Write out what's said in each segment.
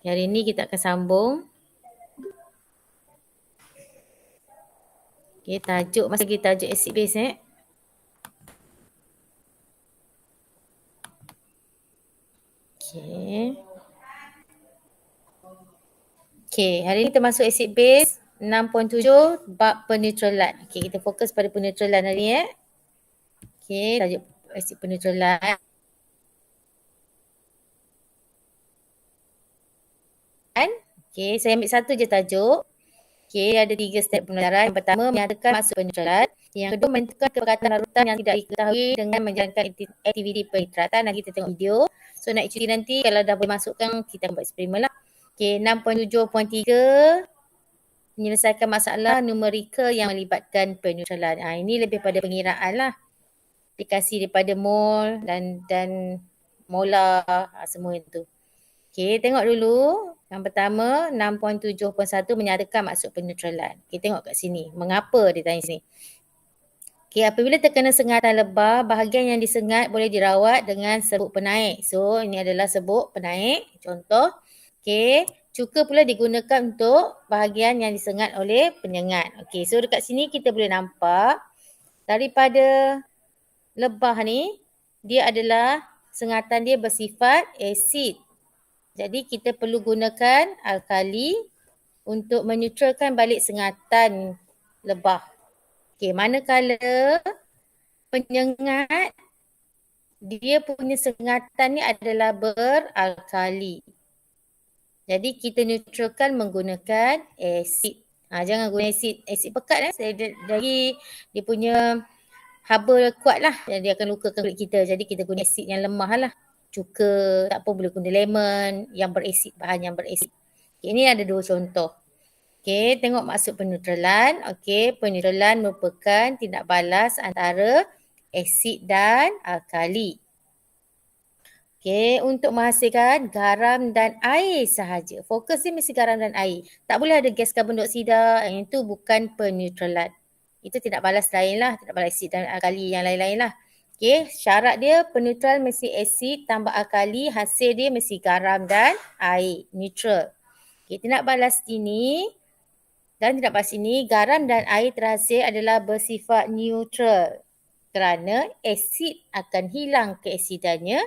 Hari ni kita akan sambung. Okay, tajuk masa lagi tajuk acid base Okay. Okay, hari ni kita masuk acid base 6.7 bab penetralan. Okay, kita fokus pada penetralan hari ni Okay, tajuk acid penetralan. Okay, saya ambil satu je tajuk. Okay, ada 3 step penularan. Yang pertama, menyatakan masuk penetralan. Yang kedua, menentukan kepekatan larutan yang tidak diketahui dengan menjalankan aktiviti penitratan. Nanti kita tengok video. So, nak cuti nanti kalau dah boleh masukkan, kita buat eksperimen lah. Okay, 6.7.3 menyelesaikan masalah numerikal yang melibatkan penetralan. Ini lebih pada pengiraan lah. Aplikasi daripada mol dan molar, semua itu. Okay, tengok dulu. Yang pertama, 6.7.1 menyatakan maksud penetralan. Okay, tengok kat sini. Mengapa dia tanya sini. Okay, apabila terkena sengatan lebah, bahagian yang disengat boleh dirawat dengan serbuk penaik. So, ini adalah serbuk penaik. Contoh. Okay, cuka pula digunakan untuk bahagian yang disengat oleh penyengat. Okay, so dekat sini kita boleh nampak daripada lebah ni, dia adalah sengatan dia bersifat asid. Jadi kita perlu gunakan alkali untuk menetralkan balik sengatan lebah. Okey, manakala penyengat dia punya sengatan ni adalah beralkali. Jadi kita neutralkan menggunakan asid. Jangan guna asid pekat dari dia punya haba kuat lah. Dia akan lukakan kulit kita. Jadi kita guna asid yang lemah lah. Cuka, tak apa boleh guna lemon yang berasid, bahan yang berasid. Okay, ini ada 2 contoh. Okay, tengok maksud penetralan. Okay, penetralan merupakan tindak balas antara asid dan alkali. Okay, untuk menghasilkan garam dan air sahaja. Fokus dia mesti garam dan air. Tak boleh ada gas karbon dioksida, yang itu bukan penetralan. Itu tindak balas lain lah, tindak balas asid dan alkali yang lain-lain lah. Okay, syarat dia peneutral mesti asid tambah alkali, hasil dia mesti garam dan air, neutral. Okay, tindak balas ini garam dan air terhasil adalah bersifat neutral kerana asid akan hilang keasidannya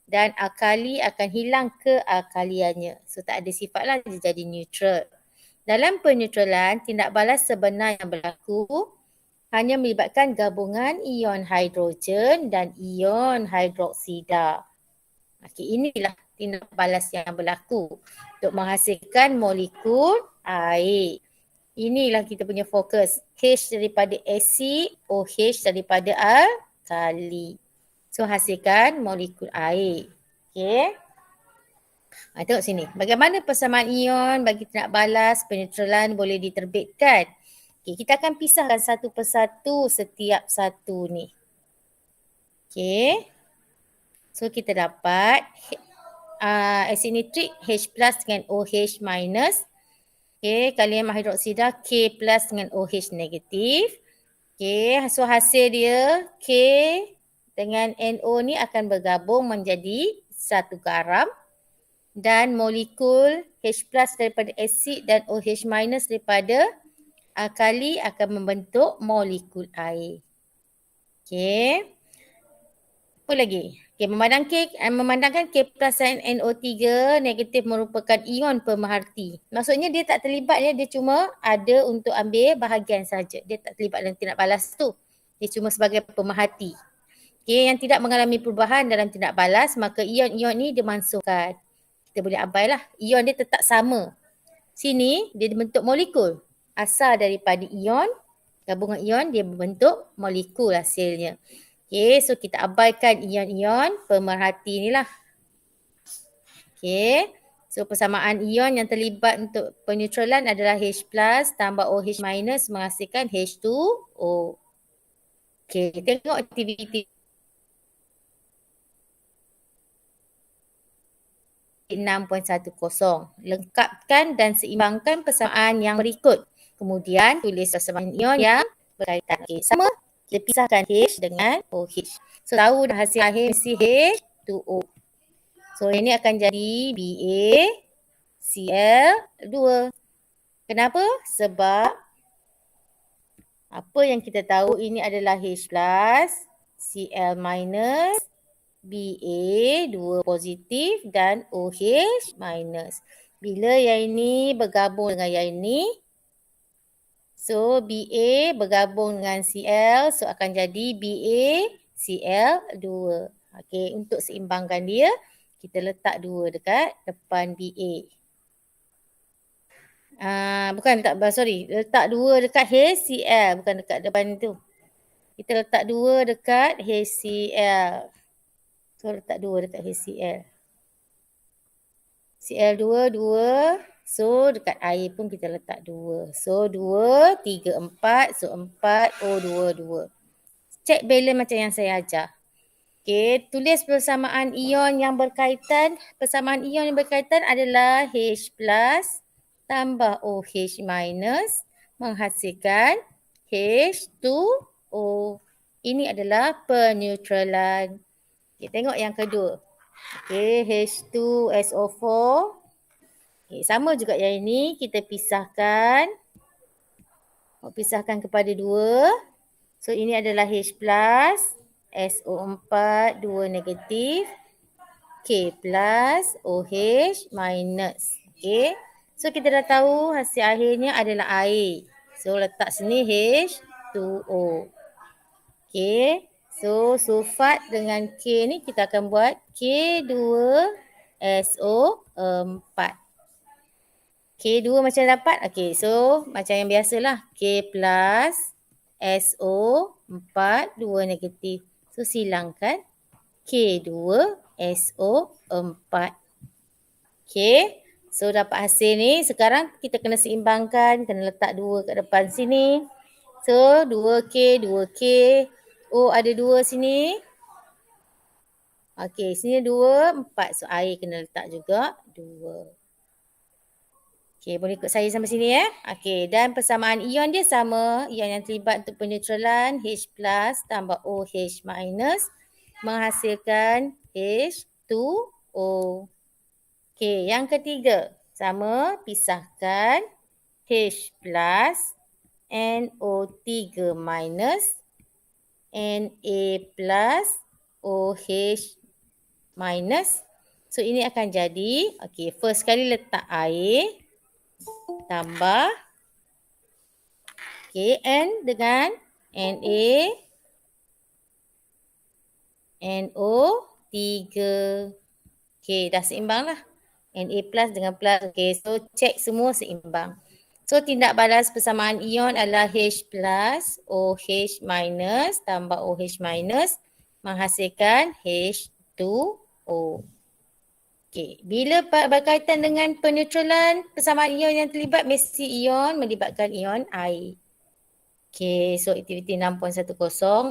dan alkali akan hilang kealkaliannya. So tak ada sifat lah, dia jadi neutral. Dalam peneutralan, tindak balas sebenar yang berlaku hanya melibatkan gabungan ion hidrogen dan ion hidroksida. Okay, inilah tindak balas yang berlaku untuk menghasilkan molekul air. Inilah kita punya fokus. H daripada asid, OH daripada alkali. So hasilkan molekul air. Okay. Tengok sini. Bagaimana persamaan ion bagi tindak balas penetralan boleh diterbitkan? Okay, kita akan pisahkan satu persatu setiap satu ni. Okay. So kita dapat asid nitrik H plus dengan OH minus. Okay, kalium hidroksida K plus dengan OH negatif. Okay, so hasil dia K dengan NO ni akan bergabung menjadi satu garam. Dan molekul H plus daripada asid dan OH minus daripada alkali akan membentuk molekul air. Okay. Apa lagi? Okay, memandangkan K plus dan NO3 negatif merupakan ion pemerhati. Maksudnya dia tak terlibat, dia cuma ada untuk ambil bahagian saja. Dia tak terlibat dalam tindak balas tu. Dia cuma sebagai pemerhati. Okay, yang tidak mengalami perubahan dalam tindak balas, maka ion-ion ni dimasukkan. Kita boleh abailah. Ion dia tetap sama. Sini dia bentuk molekul. Asal daripada ion, gabungan ion dia membentuk molekul hasilnya. Okay, so kita abaikan ion-ion pemerhati ni lah. Okay, so persamaan ion yang terlibat untuk peneutralan adalah H plus tambah OH minus menghasilkan H2O. Okay, tengok aktiviti 6.10. Lengkapkan dan seimbangkan persamaan yang berikut. Kemudian tulis persamaan ion yang berkaitan. Okay, sama. Kita pisahkan H dengan OH. So tahu dah hasil akhir mesti H2O. So ini akan jadi Ba Cl2. Kenapa? Sebab apa yang kita tahu ini adalah H plus, Cl minus, Ba 2 positif dan OH minus. Bila yang ini bergabung dengan yang ini, so Ba bergabung dengan Cl, so akan jadi BaCl2. Okey, untuk seimbangkan dia, kita letak 2 dekat depan Ba. Letak 2 dekat HCl, bukan dekat depan tu. Kita letak 2 dekat HCl. So letak 2 dekat HCl. Cl2, 2. So dekat air pun kita letak 2. So 2, 3, 4. So 4, O2, 2. Check balance macam yang saya ajar. Okey, tulis persamaan ion yang berkaitan. Persamaan ion yang berkaitan adalah H plus tambah OH minus menghasilkan H2O. Ini adalah peneutralan. Okay, tengok yang kedua. Okay, H2SO4. Okay, sama juga yang ini. Kita pisahkan. Pisahkan kepada 2. So, ini adalah H plus, SO4, 2 negatif. K plus, OH minus. Okay. So, kita dah tahu hasil akhirnya adalah air. So, letak sini H2O. Okay. So, sulfat dengan K ni kita akan buat K2SO4. K2 macam dapat? Okay. So, macam yang biasalah. K plus, SO4, 2 negatif. So, silangkan K2SO4. Okay. So dapat hasil ni. Sekarang kita kena seimbangkan. Kena letak 2 kat depan sini. So 2K, 2K. Oh ada 2 sini. Okay, sini 2, 4. So air kena letak juga 2. Okay, boleh ikut saya sampai sini ya. Okay, dan persamaan ion dia sama. Ion yang terlibat untuk peneutralan H plus tambah OH minus menghasilkan H2O. Okey, yang ketiga. Sama, pisahkan H plus, NO3 minus, Na plus, OH minus. So, ini akan jadi, okey, first kali letak air, tambah, okey, N dengan Na, NO3. Okey, dah seimbang lah. Na plus dengan plus. Okay, so check semua seimbang. So tindak balas persamaan ion adalah H plus OH minus tambah OH minus menghasilkan H2O. Okay, bila berkaitan dengan peneutralan persamaan ion yang terlibat, mesti ion melibatkan ion air. Okay, so aktiviti 6.10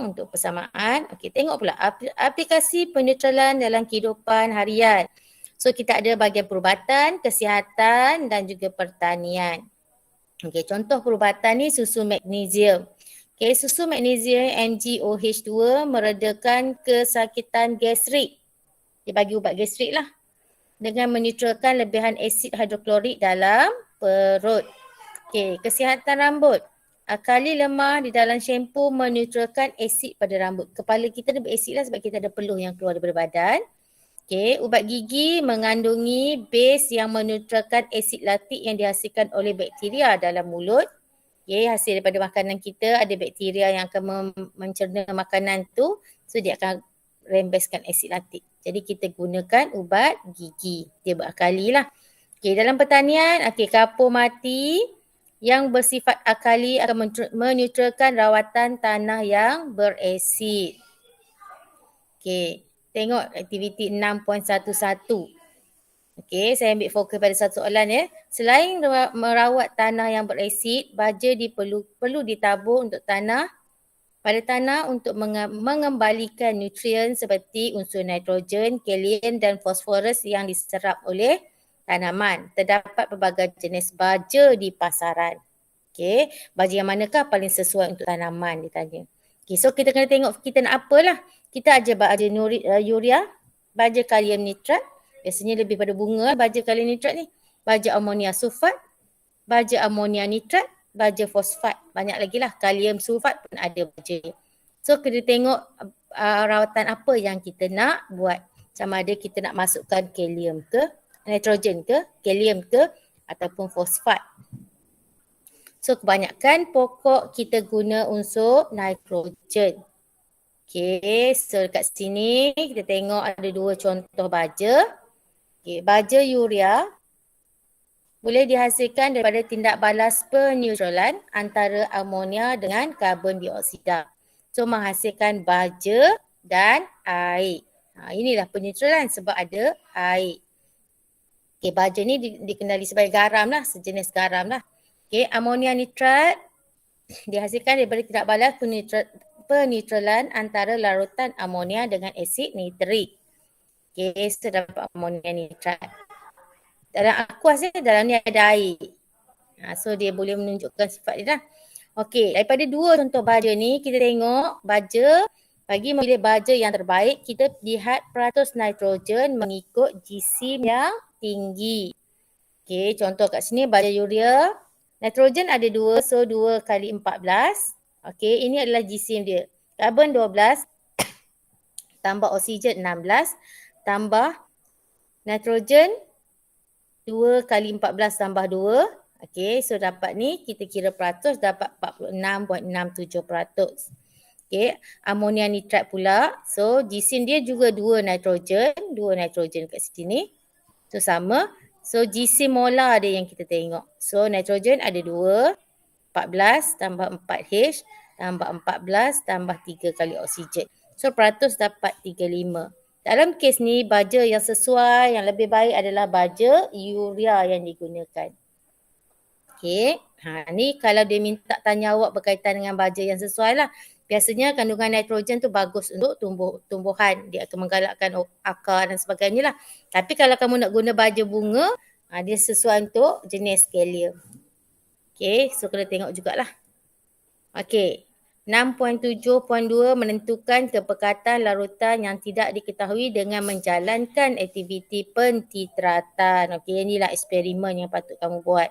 untuk persamaan. Okay, tengok pula aplikasi peneutralan dalam kehidupan harian. So kita ada bahagian perubatan, kesihatan dan juga pertanian. Okay, contoh perubatan ni susu magnesium. Okay, susu magnesium MgOH2 meredakan kesakitan gastrik. Dia bagi ubat gastrik lah. Dengan meneutralkan lebihan asid hidroklorik dalam perut. Okay, kesihatan rambut. Akali lemah di dalam shampoo meneutralkan asid pada rambut. Kepala kita ada berasid lah sebab kita ada peluh yang keluar daripada badan. Okay, ubat gigi mengandungi base yang meneutralkan asid laktik yang dihasilkan oleh bakteria dalam mulut. Okay, hasil daripada makanan kita ada bakteria yang akan mencerna makanan tu. So dia akan rembeskan asid laktik. Jadi kita gunakan ubat gigi. Dia berakali lah. Okay, dalam pertanian, okay, kapur mati yang bersifat akali akan meneutralkan rawatan tanah yang berasid. Okay. Tengok aktiviti 6.11. Okey, saya ambil fokus pada satu soalan ya. Selain merawat tanah yang berasid, baja perlu ditabur untuk pada tanah untuk mengembalikan nutrien seperti unsur nitrogen, kalium dan fosforus yang diserap oleh tanaman. Terdapat pelbagai jenis baja di pasaran. Okey, baja yang manakah paling sesuai untuk tanaman ditanya. Okey, so kita kena tengok kita nak apalah. Kita ada baja urea, baja kalium nitrat. Biasanya lebih pada bunga baja kalium nitrat ni. baja amonia sulfat, baja amonia nitrat, baja fosfat. Banyak lagi lah, kalium sulfat pun ada baja. So kita tengok rawatan apa yang kita nak buat. Sama ada kita nak masukkan kalium ke, nitrogen ke, kalium ke ataupun fosfat. So kebanyakan pokok kita guna unsur nitrogen. Okay, so dekat sini kita tengok ada dua contoh baja. Okay, baja urea boleh dihasilkan daripada tindak balas peneutralan antara amonia dengan karbon dioksida. So menghasilkan baja dan air. Inilah peneutralan sebab ada air. Okay, baja ni dikenali sebagai garam lah, sejenis garam lah. Okay, amonia nitrat dihasilkan daripada tindak balas peneutralan antara larutan amonia dengan asid nitrik. Okay, so dapat amonia nitrat. Dalam aquas ni, dalam ni ada air. So dia boleh menunjukkan sifat dia lah. Okey, daripada dua contoh baja ni, kita tengok baja, bagi memilih baja yang terbaik, kita lihat peratus nitrogen mengikut jisim yang tinggi. Okey, contoh kat sini baja urea, nitrogen ada 2, so 2 kali 14. Okey, ini adalah jisim dia. Karbon 12, tambah oksigen 16, tambah nitrogen 2 kali 14 tambah 2. Okey, so dapat ni kita kira peratus dapat 46.67%. Okey, amonia nitrat pula. So jisim dia juga 2 nitrogen kat sini. So sama. So jisim molar dia yang kita tengok. So nitrogen ada 2, 14 tambah 4H tambah 14 tambah 3 kali oksigen. So peratus dapat 35. Dalam kes ni baja yang sesuai, yang lebih baik adalah baja urea yang digunakan. Okey, ni kalau dia minta tanya awak berkaitan dengan baja yang sesuai lah. Biasanya kandungan nitrogen tu bagus untuk tumbuhan. Dia akan menggalakkan akar dan sebagainya lah. Tapi kalau kamu nak guna baja bunga, dia sesuai untuk jenis kalium. Okey, so kena tengok jugalah. Okey. 6.7.2 menentukan kepekatan larutan yang tidak diketahui dengan menjalankan aktiviti pentitratan. Okey, inilah eksperimen yang patut kamu buat.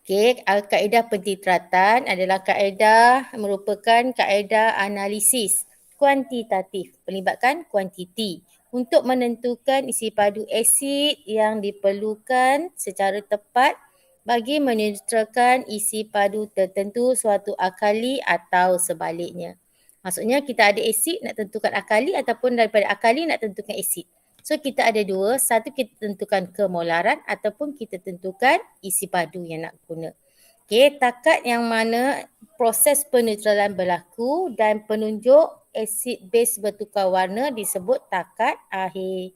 Okey, kaedah pentitratan adalah kaedah merupakan kaedah analisis kuantitatif, melibatkan kuantiti untuk menentukan isi padu asid yang diperlukan secara tepat bagi meneutralkan isi padu tertentu suatu alkali atau sebaliknya. Maksudnya kita ada asid nak tentukan alkali ataupun daripada alkali nak tentukan asid. So kita ada dua, satu kita tentukan kemolaran ataupun kita tentukan isi padu yang nak guna. Okey, takat yang mana proses peneutralan berlaku dan penunjuk asid base bertukar warna disebut takat akhir.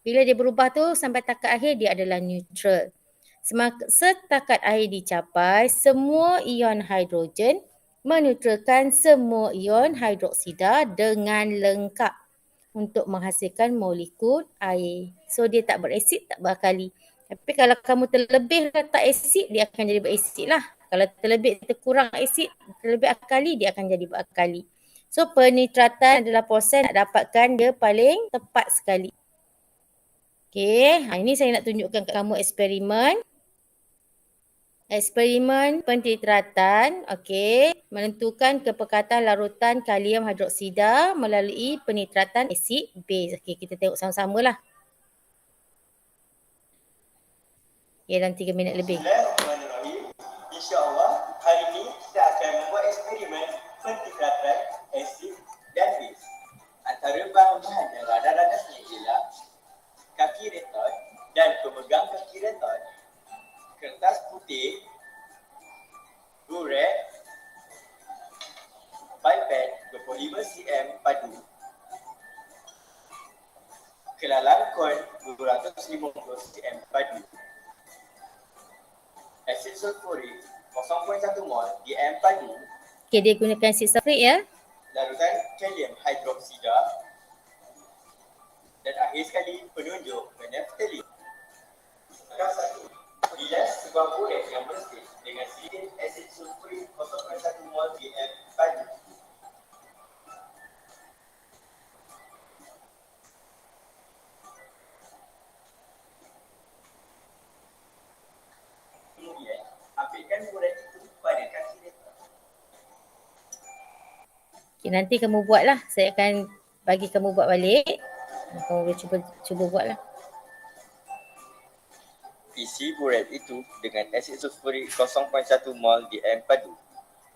Bila dia berubah tu sampai takat akhir dia adalah neutral. Setakat akhir dicapai, semua ion hidrogen meneutralkan semua ion hidroksida dengan lengkap untuk menghasilkan molekul air. So dia tak berasid, tak beralkali. Tapi kalau kamu terlebih letak asid, dia akan jadi berasid lah. Kalau terkurang asid, terlebih alkali, dia akan jadi beralkali. So penitratan adalah proses nak dapatkan dia paling tepat sekali. Okey, ini saya nak tunjukkan kat kamu eksperimen. Eksperimen pentitratan, okey, menentukan kepekatan larutan kalium hidroksida melalui penitratan asid base. Okey, kita tengok sama-sama lah. Ya, dalam 3 minit lebih. InsyaAllah hari ini kita akan membuat eksperimen pentitratan asid dan base. Antara bahan-bahan yang radar-radarnya ialah kaki retod dan pemegang kaki retod, kertas putih, gurek, pipet 25 cm padu, kelalang kon 250 cm padu, asid sulfurik 0.1 mol di air padu. Okey, dia gunakan asid sulfurik ya. Larutan kalium hidroksida dan akhir sekali penunjuk phenolphthalein. Langkah 1. Bilas sebuah gurek yang bersih dengan sedikit asid sulfurik 0.1 mol di air padu. buret itu pada kaki retor. Okay, nanti kamu buatlah. Saya akan bagi kamu buat balik. Kamu boleh cuba buatlah. Isi buret itu dengan asid sulfurik 0.1 mol di air padu.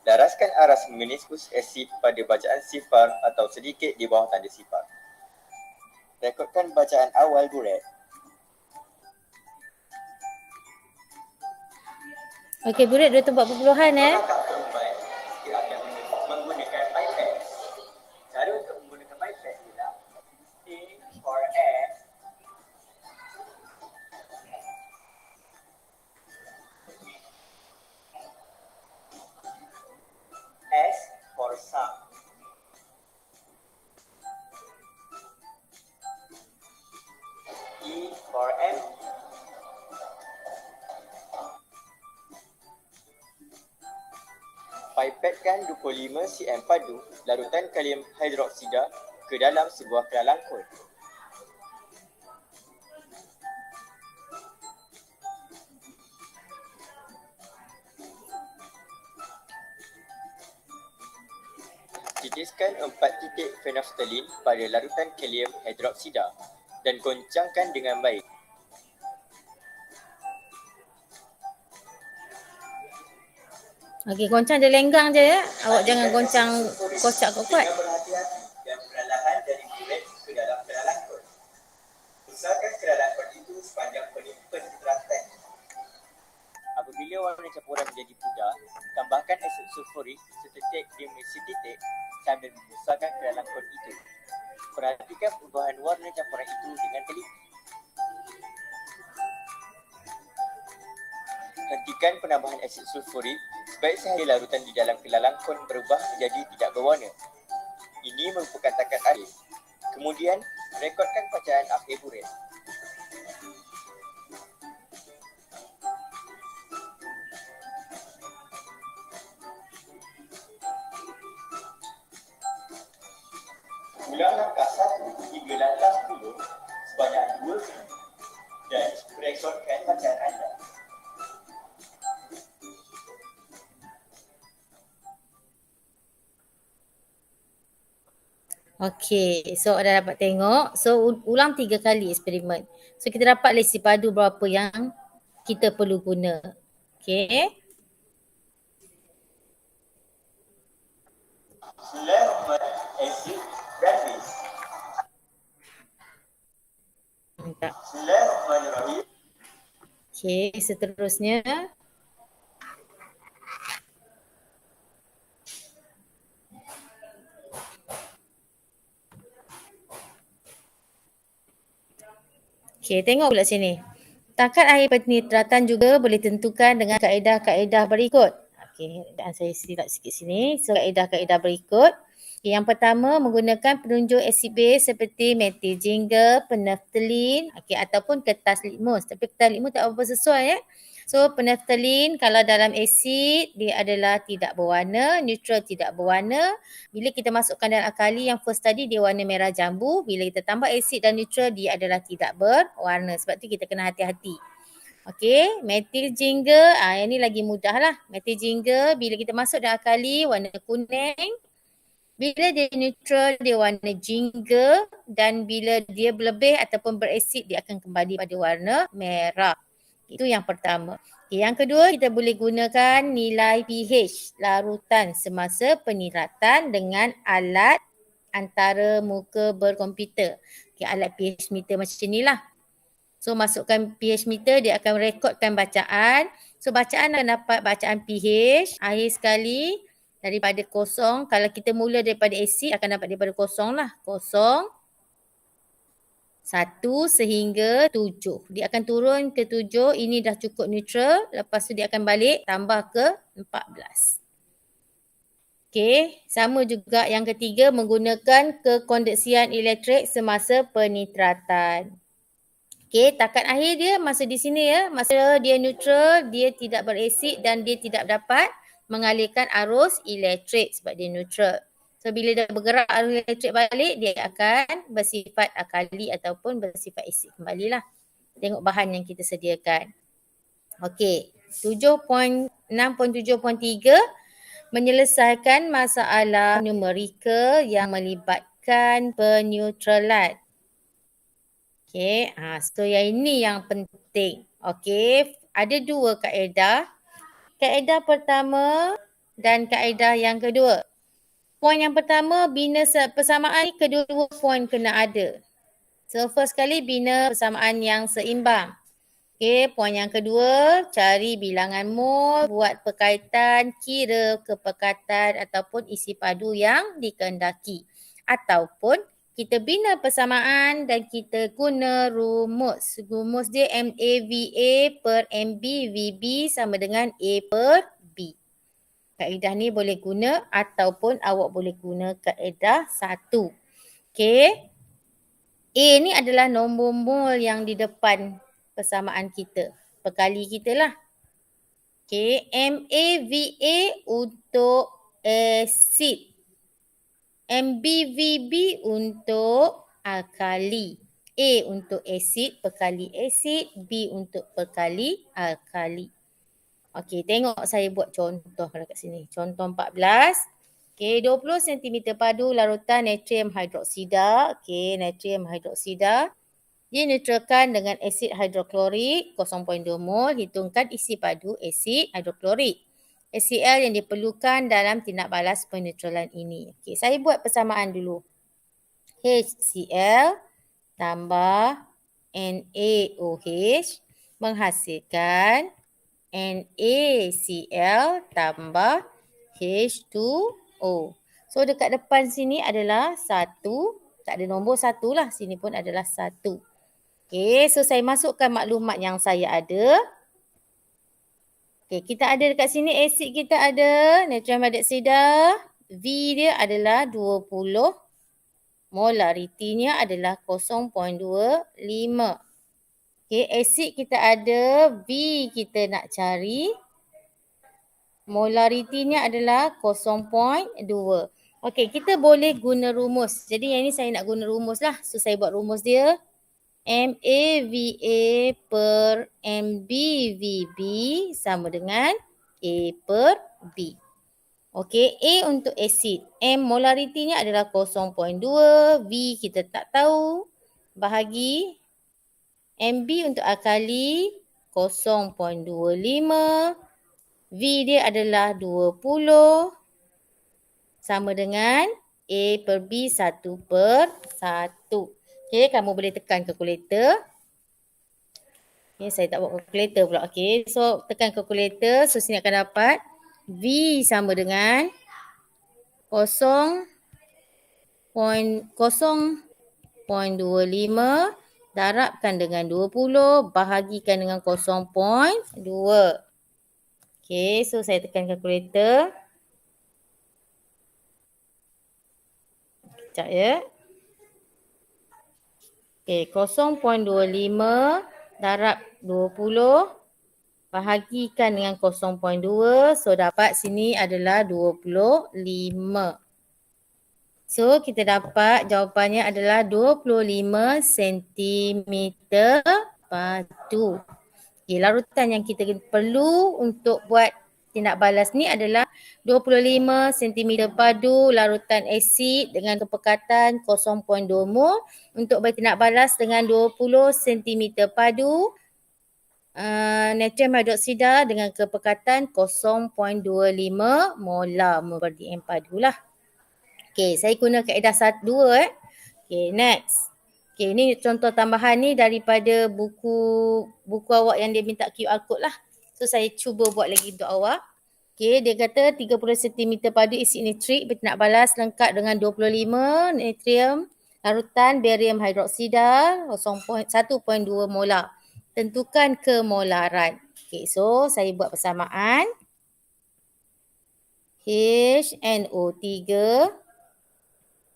Daraskan aras meniskus asid pada bacaan sifar atau sedikit di bawah tanda sifar. Rekodkan bacaan awal buret. Okey, buret 240-an Kakak perempuan akan menggunakan pipet. Cara untuk menggunakan pipet ialah A for air, S for sum, E for empty, pipetkan 25 cm padu larutan kalium hidroksida ke dalam sebuah keran langkun. Titiskan 4 titik phenolphthalein pada larutan kalium hidroksida dan goncangkan dengan baik. Okey, goncang dia lenggang je ya. Awak jangan goncang kocak kuat. Dengan berhati-hati dan perlahan dari buret ke dalam keran langkun. Usahakan keran langkun itu sepanjang penetratan. Apabila warna campuran menjadi pudar, tambahkan asid sulfurik setetek demi setitik sambil membesarkan keran langkun itu. Perhatikan perubahan warna campuran itu dengan teliti. Hentikan penambahan asid sulfurik sebaik sahaja larutan di dalam keran langkun berubah menjadi tidak berwarna. Ini merupakan takat akhir. Kemudian, rekodkan bacaan akhir buret. Ulang langkah 1 hingga langkah 10 sebanyak 2 kali dan rekodkan bacaan anda. Okey, so dah dapat tengok. So ulang 3 kali eksperimen. So kita dapat lesi padu berapa yang kita perlu guna. Okey. Bismillahirrahmanirrahim. Asid dan base. Minta. Bismillahirrahmanirrahim. Okey, seterusnya. Okey, tengok pula sini. Takat air penitratan juga boleh tentukan dengan kaedah-kaedah berikut. Okey, dan saya silap sikit sini. So, kaedah-kaedah berikut. Okay, yang pertama, menggunakan penunjuk asid base seperti metil jingga, phenolphthalein, ataupun kertas litmus. Tapi kertas litmus tak apa sesuai ya. So, phenolphthalein kalau dalam asid, dia adalah tidak berwarna, neutral tidak berwarna. Bila kita masukkan dalam alkali yang first tadi, dia warna merah jambu. Bila kita tambah asid dan neutral, dia adalah tidak berwarna. Sebab tu kita kena hati-hati. Okey, metil jingga, yang ni lagi mudah lah. Metil jingga, bila kita masuk dalam alkali, warna kuning. Bila dia neutral, dia warna jingga. Dan bila dia berlebih ataupun berasid, dia akan kembali pada warna merah. Itu yang pertama. Okay, yang kedua, kita boleh gunakan nilai pH larutan semasa penilatan dengan alat antara muka berkomputer. Okay, alat pH meter macam ni lah. So masukkan pH meter, dia akan rekodkan bacaan. So bacaan akan dapat bacaan pH akhir sekali daripada kosong. Kalau kita mula daripada asid akan dapat daripada kosong lah. Kosong. 1 sehingga 7. Dia akan turun ke 7. Ini dah cukup neutral. Lepas tu dia akan balik tambah ke 14. Okey, sama juga yang ketiga menggunakan kekondeksian elektrik semasa penitratan. Okey, takat akhir dia masa di sini ya. Masa dia neutral, dia tidak berasid dan dia tidak dapat mengalirkan arus elektrik sebab dia neutral. So bila dia bergerak arus elektrik balik, dia akan bersifat alkali ataupun bersifat asid kembalilah. Tengok bahan yang kita sediakan. Okey, 7.1 6.7.3 menyelesaikan masalah numerikal yang melibatkan peneutralan. Okey, so yang ini yang penting. Okey, ada dua kaedah. Kaedah pertama dan kaedah yang kedua. Poin yang pertama, bina persamaan ni kedua-dua poin kena ada. So first kali bina persamaan yang seimbang. Okey, poin yang kedua, cari bilangan mol, buat perkaitan, kira kepekatan ataupun isi padu yang dikehendaki. Ataupun kita bina persamaan dan kita guna rumus. Rumus dia MAVA per MB VB sama dengan A per B. Kaedah ni boleh guna ataupun awak boleh guna kaedah 1. Okey. A ni adalah nombor mol yang di depan persamaan kita. Perkali kita lah. Okey. MAVA untuk asid. MBVB untuk alkali. A untuk asid, perkali asid. B untuk perkali alkali. Okey, tengok saya buat contoh kalau kat sini. Contoh 14. Okey, 20 cm padu larutan natrium hidroksida. Okey, natrium hidroksida. Dineutralkan dengan asid hidroklorik 0.2 mol. Hitungkan isi padu asid hidroklorik. HCl yang diperlukan dalam tindak balas peneutralan ini. Okey, saya buat persamaan dulu. HCl tambah NaOH menghasilkan NaCl tambah H2O. So dekat depan sini adalah 1. Tak ada nombor 1 lah. Sini pun adalah 1. Okay, so saya masukkan maklumat yang saya ada. Okay, kita ada dekat sini asid kita ada natrium hidroksida. V dia adalah 20. Molaritinya adalah 0.25. Okay, asid kita ada, V kita nak cari. Molaritinya adalah 0.2. Okay, kita boleh guna rumus. Jadi yang ni saya nak guna rumus lah. So saya buat rumus dia. MAVA per MBVB sama dengan A per B. Okey, A untuk asid. M molaritinya adalah 0.2. V kita tak tahu. Bahagi MB untuk alkali 0.25. V dia adalah 20. Sama dengan A per B 1 per 1. Okey, kamu boleh tekan kalkulator. Okay, saya tak buat kalkulator pula. Okey, so tekan kalkulator. So sini akan dapat V sama dengan 0.25 darabkan dengan 20 bahagikan dengan 0.2. Okey, so saya tekan kalkulator. Sekejap ya. Okey, 0.25 darab 20 bahagikan dengan 0.2. So dapat sini adalah 25. So kita dapat jawapannya adalah 25 cm padu. Okay, larutan yang kita perlu untuk buat tindak balas ni adalah 25 cm padu larutan asid dengan kepekatan 0.2 mol untuk bertindak balas dengan 20 cm padu natrium hidroksida dengan kepekatan 0.25 molar memberi M padu lah. Okay, saya guna kaedah 1, 2 Okay, next. Okay, ni contoh tambahan ni daripada buku awak yang dia minta QR code lah. So saya cuba buat lagi untuk awak. Okay, dia kata 30 cm padu asid nitrik bertindak balas lengkap dengan 25 natrium larutan barium hidroksida 1.2 molar. Tentukan kemolaran. Okay, so saya buat persamaan. HNO3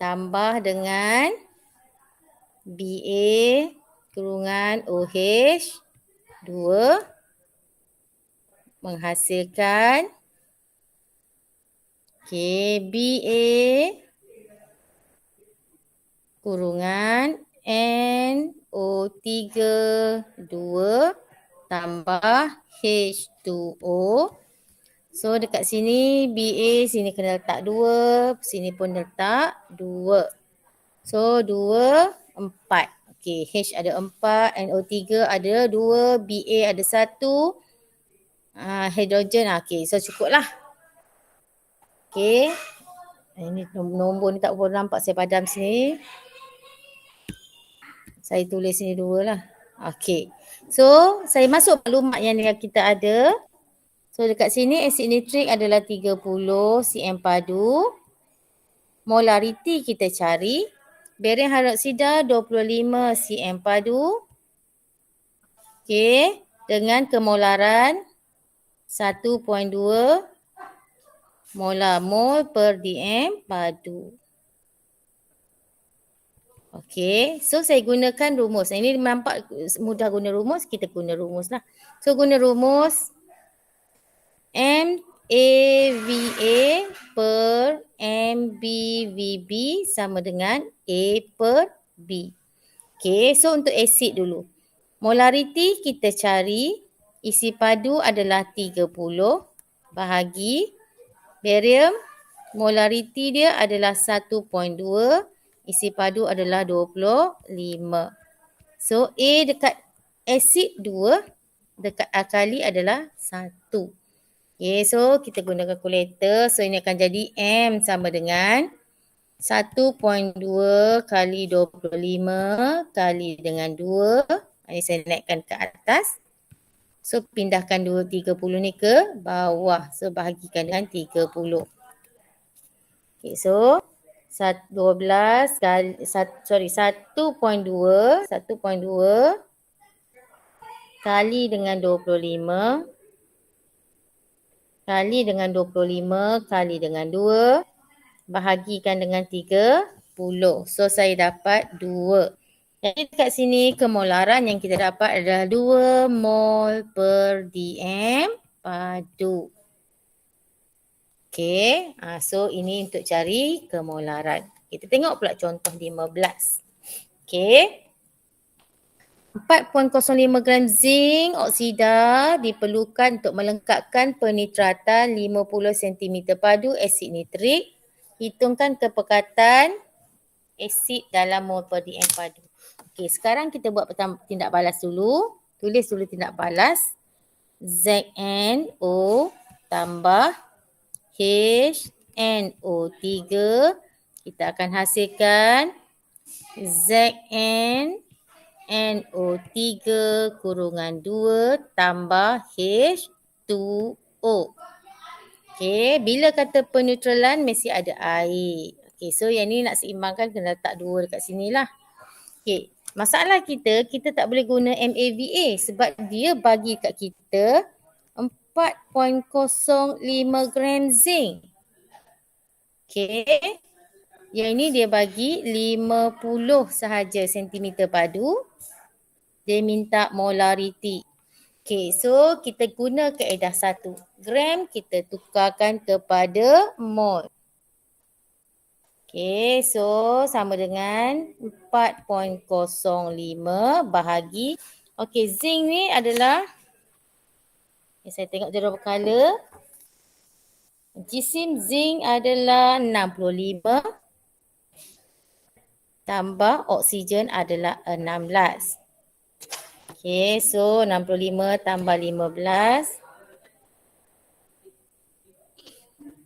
tambah dengan BA kurungan OH2 menghasilkan BA kurungan NO3 2 tambah H2O So dekat sini BA sini kena letak 2, sini pun letak 2. So 2, 4. Okey, H ada 4, NO3 ada 2, BA ada 1. Hidrogen okey, so cukup lah. Okey. Ini nombor ni tak boleh nampak, saya padam sini. Saya tulis sini 2 lah. Okey. So saya masuk maklumat yang kita ada. So dekat sini asid nitrik adalah 30 cm padu. Molariti kita cari. Barium hidroksida 25 cm padu. Okey. Dengan kemolaran 1.2 molar mol per dm padu. Okey. So saya gunakan rumus. Ini nampak mudah guna rumus. Kita guna rumus lah. So guna rumus MAVA per MBVB sama dengan A per B. Okey, so untuk asid dulu. Molariti kita cari, isi padu adalah 30 bahagi barium. Molariti dia adalah 1.2, isi padu adalah 25. So A dekat asid 2, dekat alkali adalah 1. Okay, so kita guna kalkulator. So ini akan jadi M sama dengan 1.2 kali 25 kali dengan 2. Ini saya naikkan ke atas. So pindahkan 30 ni ke bawah. So bahagikan dengan 30. Okay, so 12 kali 1.2 kali dengan 25 kali dengan 25 kali dengan 2 bahagikan dengan 30. So saya dapat 2. Jadi dekat sini kemolaran yang kita dapat adalah 2 mol per dm padu. Okey, so ini untuk cari kemolaran. Kita tengok pula contoh 15. Okey. 4.05 gram zinc oksida diperlukan untuk melengkapkan penitratan 50 cm padu asid nitrik. Hitungkan kepekatan asid dalam mol per dm padu. Okey, sekarang kita buat tindak balas dulu. Tulis dulu tindak balas. ZnO tambah HNO3. Kita akan hasilkan Zn NO3 kurungan 2 tambah H2O. Okey, bila kata peneutralan mesti ada air. Okey, so yang ni nak seimbangkan kena letak 2 dekat sini lah. Okey, masalah kita tak boleh guna MAVA sebab dia bagi kat kita 4.05 gram zinc. Okey, yang ini dia bagi 50 sahaja sentimeter padu. Dia minta molariti. Okey, so kita guna kaedah 1. Gram kita tukarkan kepada mol. Okey, so sama dengan 4.05 bahagi. Okey, zinc ni adalah, saya tengok dia berapa color. Jisim zinc adalah 65 tambah oksigen adalah 16. Okay, so 65 tambah 15.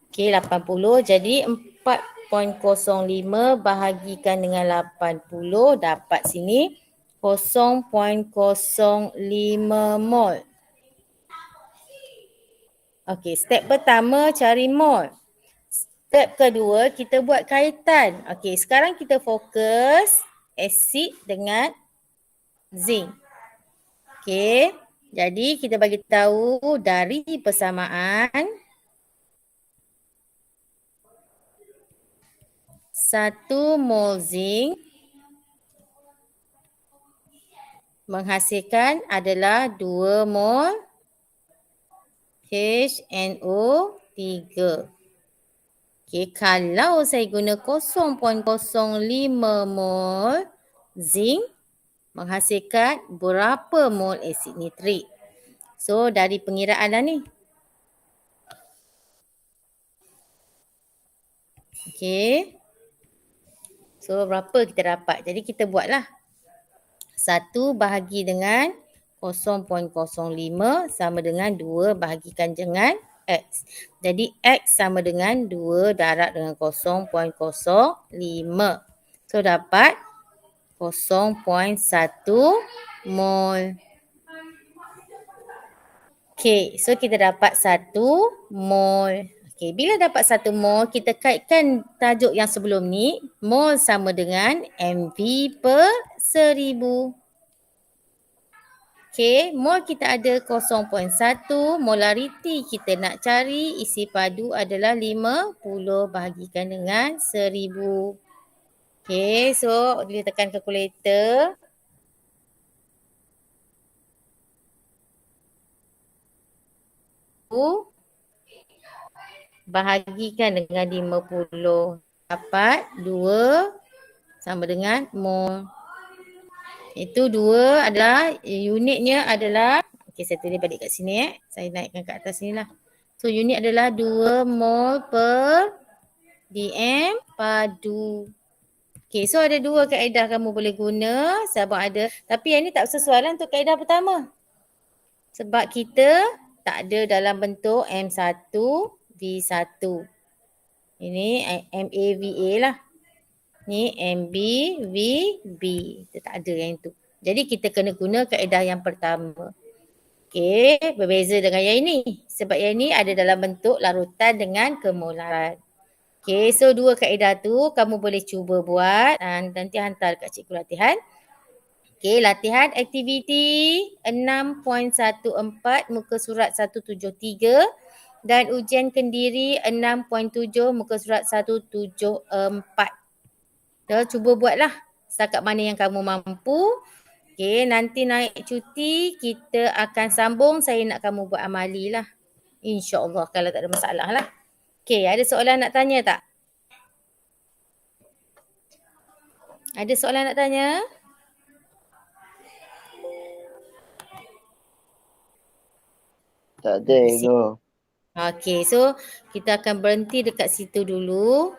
Okay, 80. Jadi 4.05 bahagikan dengan 80 dapat sini 0.05 mol. Okay, step pertama cari mol. Step kedua kita buat kaitan. Okay, sekarang kita fokus asid dengan zinc. Okey, jadi kita bagi tahu dari persamaan 1 mol zinc menghasilkan adalah 2 mol HNO3. Okey, kalau saya guna 0.05 mol zinc menghasilkan berapa mol asid nitrik. So dari pengiraan lah ni. Okey. So berapa kita dapat? Jadi kita buatlah. 1 bahagi dengan 0.05 sama dengan 2 bahagikan dengan X. Jadi X sama dengan 2 darab dengan 0.05. So dapat 0.1 mol. Okay, so kita dapat 1 mol. Okay, bila dapat 1 mol, kita kaitkan tajuk yang sebelum ni. Mol sama dengan MV per 1000. Okay, mol kita ada 0.1. Molariti kita nak cari isi padu adalah 50 bahagikan dengan 1000. Okay, so dia tekan kalkulator. Bahagikan dengan 50. Dapat 2 sama dengan mol. Itu 2 adalah unitnya adalah, okey saya tulis balik kat sini Saya naikkan kat atas sini lah. So unit adalah 2 mol per dm padu. Okey, so ada 2 kaedah kamu boleh guna. Sabang ada. Tapi yang ni tak sesuai untuk kaedah pertama. Sebab kita tak ada dalam bentuk M1 V1. Ini MAVA lah. Ni MB VB. Kita tak ada yang tu. Jadi kita kena guna kaedah yang pertama. Okey, berbeza dengan yang ini. Sebab yang ini ada dalam bentuk larutan dengan kemolaran. Okey, so 2 kaedah tu kamu boleh cuba buat dan nanti hantar kat cikgu latihan. Okey, latihan aktiviti 6.14 muka surat 173 dan ujian kendiri 6.7 muka surat 174. So, cuba buatlah setakat mana yang kamu mampu. Okey, nanti naik cuti kita akan sambung. Saya nak kamu buat amali lah. InsyaAllah kalau tak ada masalah lah. Okey, ada soalan nak tanya tak? Ada soalan nak tanya? Tak ada, Ego. Okey, so kita akan berhenti dekat situ dulu.